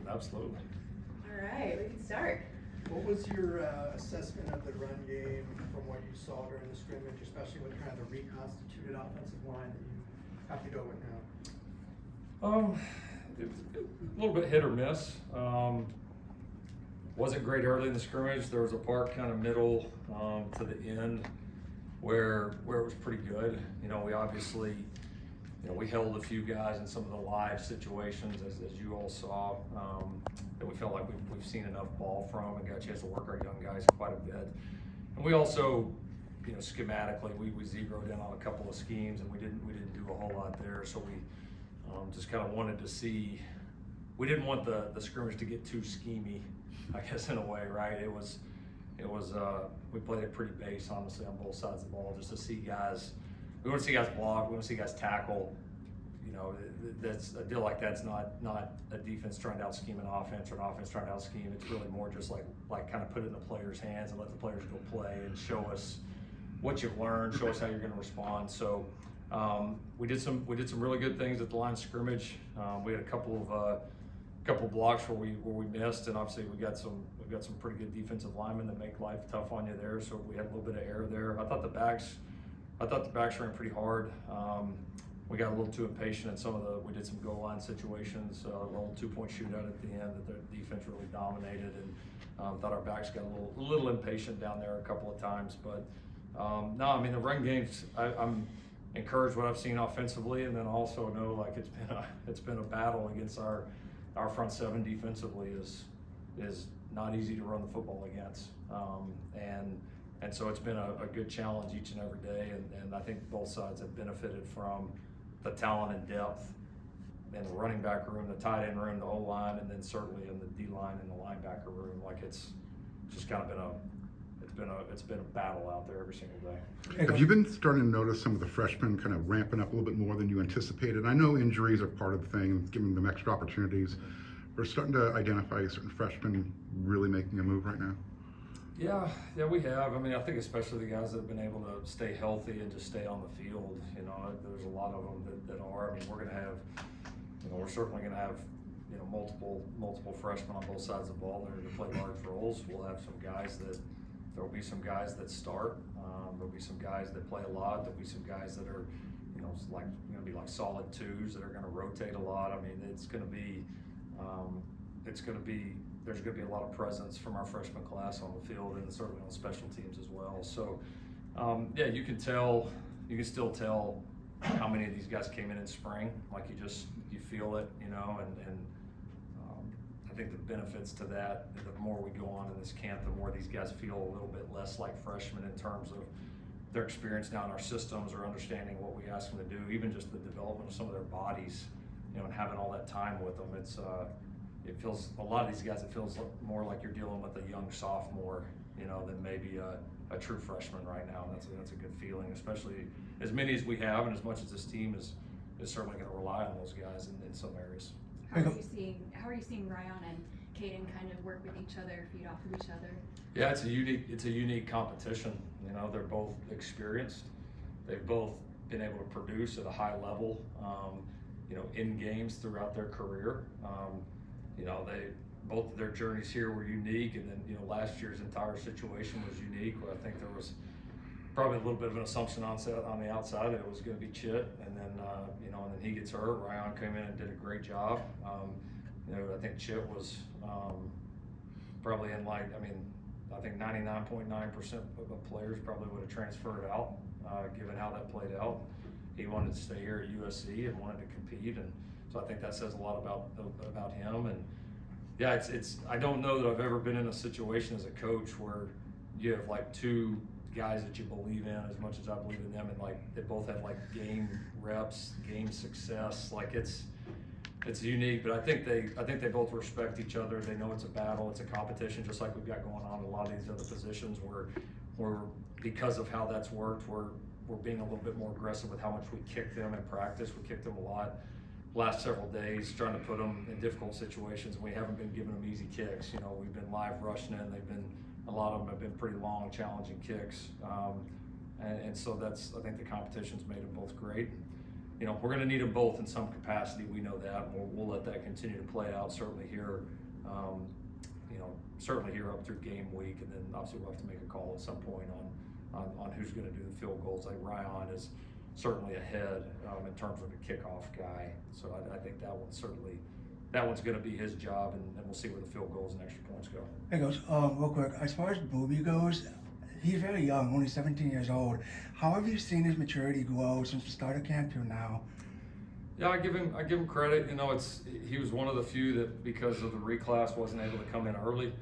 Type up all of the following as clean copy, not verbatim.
absolutely. All right, we can start. What was your assessment of the run game from what you saw during the scrimmage, especially with kind of the reconstituted offensive line that you have to go with now? A little bit hit or miss. Wasn't great early in the scrimmage. There was a part kind of middle to the end where it was pretty good. You know, we obviously, you know, we held a few guys in some of the live situations, as you all saw, that we felt like we've seen enough ball from and got a chance to work our young guys quite a bit. And we also, you know, schematically, we zeroed in on a couple of schemes, and we didn't do a whole lot there. So we just kind of wanted to see. We didn't want the scrimmage to get too schemy, I guess, in a way, right? It was we played it pretty base, honestly, on both sides of the ball, just to see guys. We want to see guys block. We want to see guys tackle. You know, that's a deal like that's not a defense trying to out scheme an offense or an offense trying to out scheme. It's really more just like kind of put it in the players' hands and let the players go play and show us what you've learned, show us how you're going to respond. So we did some really good things at the line of scrimmage. We had a couple of blocks where we missed, and obviously we've got some pretty good defensive linemen that make life tough on you there. So we had a little bit of error there. I thought the backs ran pretty hard. We got a little too impatient in we did some goal line situations, a little 2-point shootout at the end that the defense really dominated, and thought our backs got a little impatient down there a couple of times. But no, I mean, the run games, I'm encouraged what I've seen offensively, and then also know like it's been a battle against our front seven defensively is not easy to run the football against, and so it's been a good challenge each and every day, and I think both sides have benefited from the talent and depth in the running back room, the tight end room, the O-line, and then certainly in the D-line and the linebacker room. Like it's just kind of been a battle out there every single day. Have you been starting to notice some of the freshmen kind of ramping up a little bit more than you anticipated? I know injuries are part of the thing, giving them extra opportunities. We're starting to identify certain freshmen really making a move right now. Yeah, we have. I mean, I think especially the guys that have been able to stay healthy and just stay on the field. You know, there's a lot of them that are. I mean, we're certainly going to have, you know, multiple freshmen on both sides of the ball that are going to play large roles. We'll have some guys there'll be some guys that start. There'll be some guys that play a lot. There'll be some guys that are, you know, like going to be like solid twos that are going to rotate a lot. I mean, there's going to be a lot of presence from our freshman class on the field and certainly on special teams as well. So, yeah, you can still tell how many of these guys came in spring. Like you feel it, you know, and I think the benefits to that, the more we go on in this camp, the more these guys feel a little bit less like freshmen in terms of their experience now in our systems or understanding what we ask them to do, even just the development of some of their bodies, you know, and having all that time with them. It feels, a lot of these guys, it feels more like you're dealing with a young sophomore, you know, than maybe a true freshman right now. And that's a good feeling, especially as many as we have and as much as this team is certainly going to rely on those guys in some areas. How are you seeing Ryan and Caden kind of work with each other, feed off of each other? Yeah, it's a unique competition. You know, they're both experienced. They've both been able to produce at a high level, you know, in games throughout their career. You know, both of their journeys here were unique, and then, you know, last year's entire situation was unique, where I think there was probably a little bit of an assumption on the outside that it was going to be Chit, and then you know, and then he gets hurt. Ryan came in and did a great job. You know, I think Chit was probably in I think 99.9% of the players probably would have transferred out, given how that played out. He wanted to stay here at USC and wanted to compete, and so I think that says a lot about him. And yeah, it's I don't know that I've ever been in a situation as a coach where you have like two guys that you believe in as much as I believe in them, and like they both have like game reps, game success. Like it's unique, but I think they both respect each other. They know it's a battle, it's a competition, just like we've got going on in a lot of these other positions where because of how that's worked, we're being a little bit more aggressive with how much we kick them in practice. We kicked them a lot last several days, trying to put them in difficult situations. We haven't been giving them easy kicks. You know, we've been live rushing in. A lot of them have been pretty long, challenging kicks. And so I think the competition's made them both great. you know, we're going to need them both in some capacity. We know that. We'll let that continue to play out. Certainly here, you know, certainly here up through game week, and then obviously we'll have to make a call at some point on who's going to do the field goals. Like Ryan is certainly ahead in terms of a kickoff guy, so I think that one's going to be his job, and we'll see where the field goals and extra points go. Hey, Coach, real quick, as far as Booby goes, he's very young, only 17 years old. How have you seen his maturity grow since the start of camp to now? Yeah, I give him credit. You know, he was one of the few that, because of the reclass, wasn't able to come in early.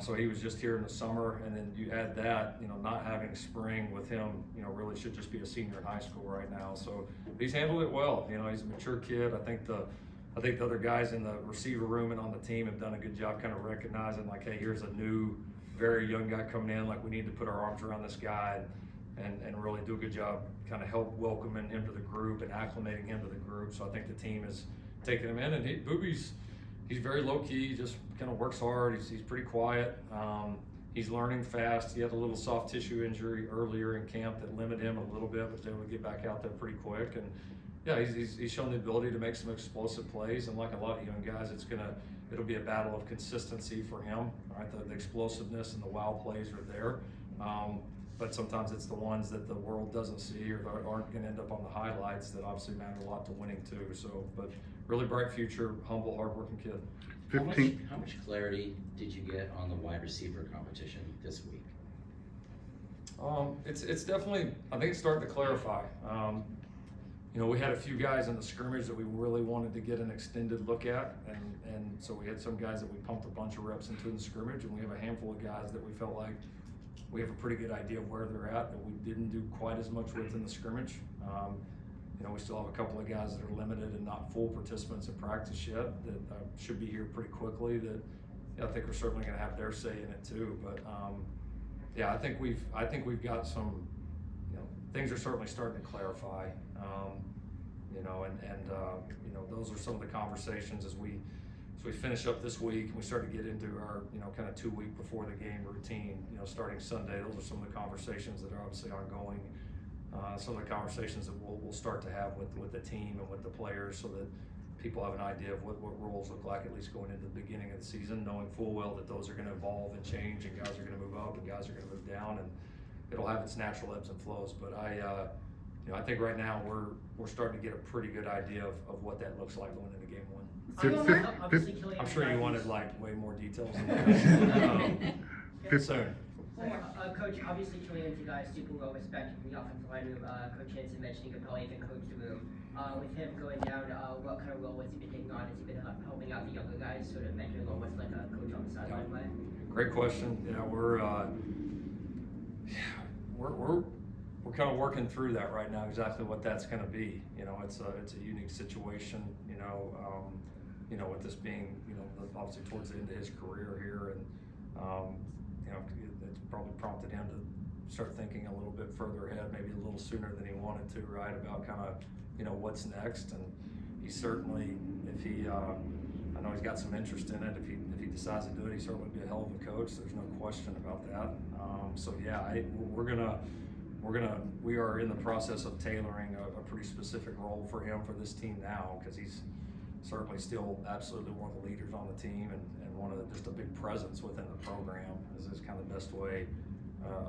So he was just here in the summer, and then you add that, you know, not having spring with him, you know, really should just be a senior in high school right now. So he's handled it well. You know, he's a mature kid. I think the other guys in the receiver room and on the team have done a good job kind of recognizing, like, hey, here's a new, very young guy coming in. Like, we need to put our arms around this guy and really do a good job kind of help welcoming him to the group and acclimating him to the group. So I think the team is taking him in, and Booby's very low key. He just kind of works hard. He's pretty quiet. He's learning fast. He had a little soft tissue injury earlier in camp that limited him a little bit, but was able to get back out there pretty quick. And yeah, he's shown the ability to make some explosive plays. And like a lot of young guys, it'll be a battle of consistency for him. Right, the explosiveness and the wow plays are there. But sometimes it's the ones that the world doesn't see or aren't going to end up on the highlights that obviously matter a lot to winning too. So, but really bright future, humble, hardworking kid. How much clarity did you get on the wide receiver competition this week? It's definitely, I think it's starting to clarify. You know, we had a few guys in the scrimmage that we really wanted to get an extended look at, and so we had some guys that we pumped a bunch of reps into in the scrimmage, and we have a handful of guys that we felt like we have a pretty good idea of where they're at, that we didn't do quite as much with in the scrimmage. You know, we still have a couple of guys that are limited and not full participants in practice yet that should be here pretty quickly, that I think we're certainly going to have their say in it too. But yeah, I think we've got some, you know, things are certainly starting to clarify. You know, and you know, those are some of the conversations as we finish up this week and we start to get into our, you know, kind of 2 week before the game routine, you know, starting Sunday. Those are some of the conversations that are obviously ongoing. Some of the conversations that we'll start to have with the team and with the players, so that people have an idea of what roles look like, at least going into the beginning of the season, knowing full well that those are going to evolve and change, and guys are going to move up and guys are going to move down, and it'll have its natural ebbs and flows. But you know, I think right now we're starting to get a pretty good idea of what that looks like going into game one. I'm sure you wanted like way more details than that. Soon. Coach, obviously Killian's a guy super well respected in the offensive line room. Coach Hansen mentioned he could probably even coach the room. With him going down, what kind of role has he been taking on? Has he been helping out the younger guys, sort of mentoring almost like a coach on the sideline way? Great question. You know, we're kind of working through that right now, exactly what that's going to be. You know, it's a unique situation. You know, with this being, you know, obviously towards the end of his career here, and you know, it's probably prompted him to start thinking a little bit further ahead, maybe a little sooner than he wanted to, right? About kind of, you know, what's next. And he certainly, if he, I know he's got some interest in it. If he decides to do it, he certainly would be a hell of a coach. There's no question about that. So yeah, we are in the process of tailoring a pretty specific role for him for this team now, because he's certainly still absolutely one of the leaders on the team, and one of just a big presence within the program. Is kind of the best way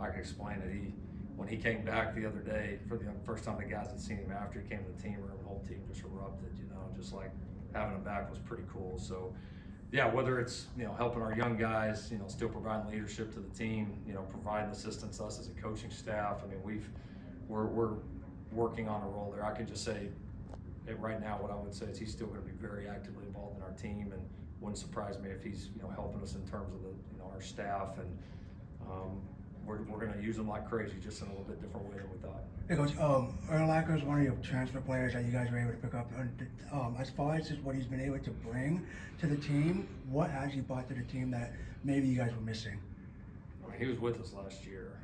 I can explain it. When he came back the other day, for the first time the guys had seen him after he came to the team room, the whole team just erupted, you know, just like having him back was pretty cool. So yeah, whether it's, you know, helping our young guys, you know, still providing leadership to the team, you know, providing assistance to us as a coaching staff. I mean, we're working on a role there. I can just say right now what I would say is he's still going to be very actively involved in our team, and wouldn't surprise me if he's, you know, helping us in terms of the, you know, our staff, and we're going to use him like crazy, just in a little bit different way than we thought. Hey, Coach, Urlacher is one of your transfer players that you guys were able to pick up. As far as just what he's been able to bring to the team, what has he brought to the team that maybe you guys were missing? I mean, he was with us last year.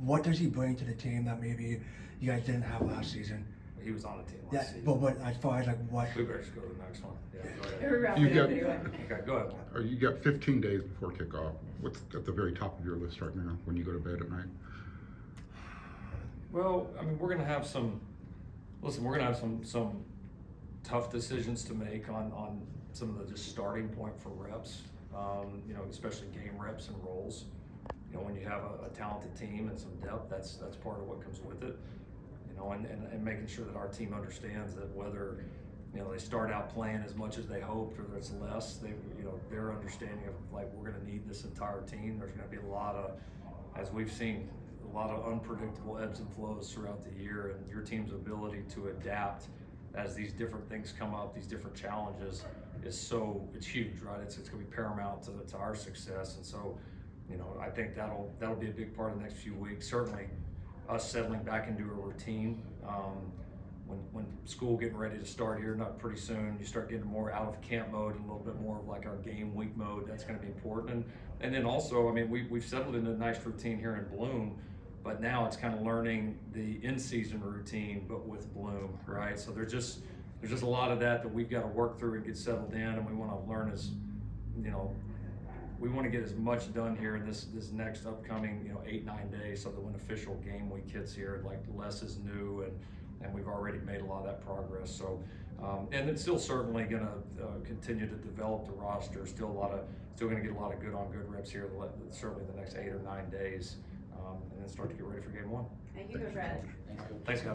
What does he bring to the team that maybe you guys didn't have last season? He was on the team last season. But as far as like what? We better just go to the next one. Yeah, go ahead. Okay, go ahead. You got 15 days before kickoff. What's at the very top of your list right now when you go to bed at night? Well, I mean, we're going to have some Listen, we're gonna have some tough decisions to make on some of the just starting point for reps. You know, especially game reps and roles. You know, when you have a talented team and some depth, that's part of what comes with it. You know, and making sure that our team understands that whether, you know, they start out playing as much as they hoped or there's less, you know, their understanding of like, we're gonna need this entire team. There's gonna be a lot of, as we've seen, a lot of unpredictable ebbs and flows throughout the year, and your team's ability to adapt as these different things come up, these different challenges, it's huge, right? It's gonna be paramount to our success. And so, you know, I think that'll be a big part of the next few weeks. Certainly us settling back into a routine. When school getting ready to start here, not pretty soon, you start getting more out of camp mode and a little bit more of like our game week mode. That's going to be important. And then also, I mean, we've settled into a nice routine here in Bloom, but now it's kind of learning the in-season routine, but with Bloom, right? So there's just a lot of that we've got to work through and get settled in, and we want to learn we want to get as much done here in this next upcoming 8-9 days, so that when official game week hits here, like less is new, and we've already made a lot of that progress. So and it's still certainly going to continue to develop the roster. Still going to get a lot of good on good reps here, certainly the next 8 or 9 days, and then start to get ready for game one. Thank you, Coach Red. Thanks, Coach. Thanks, guys.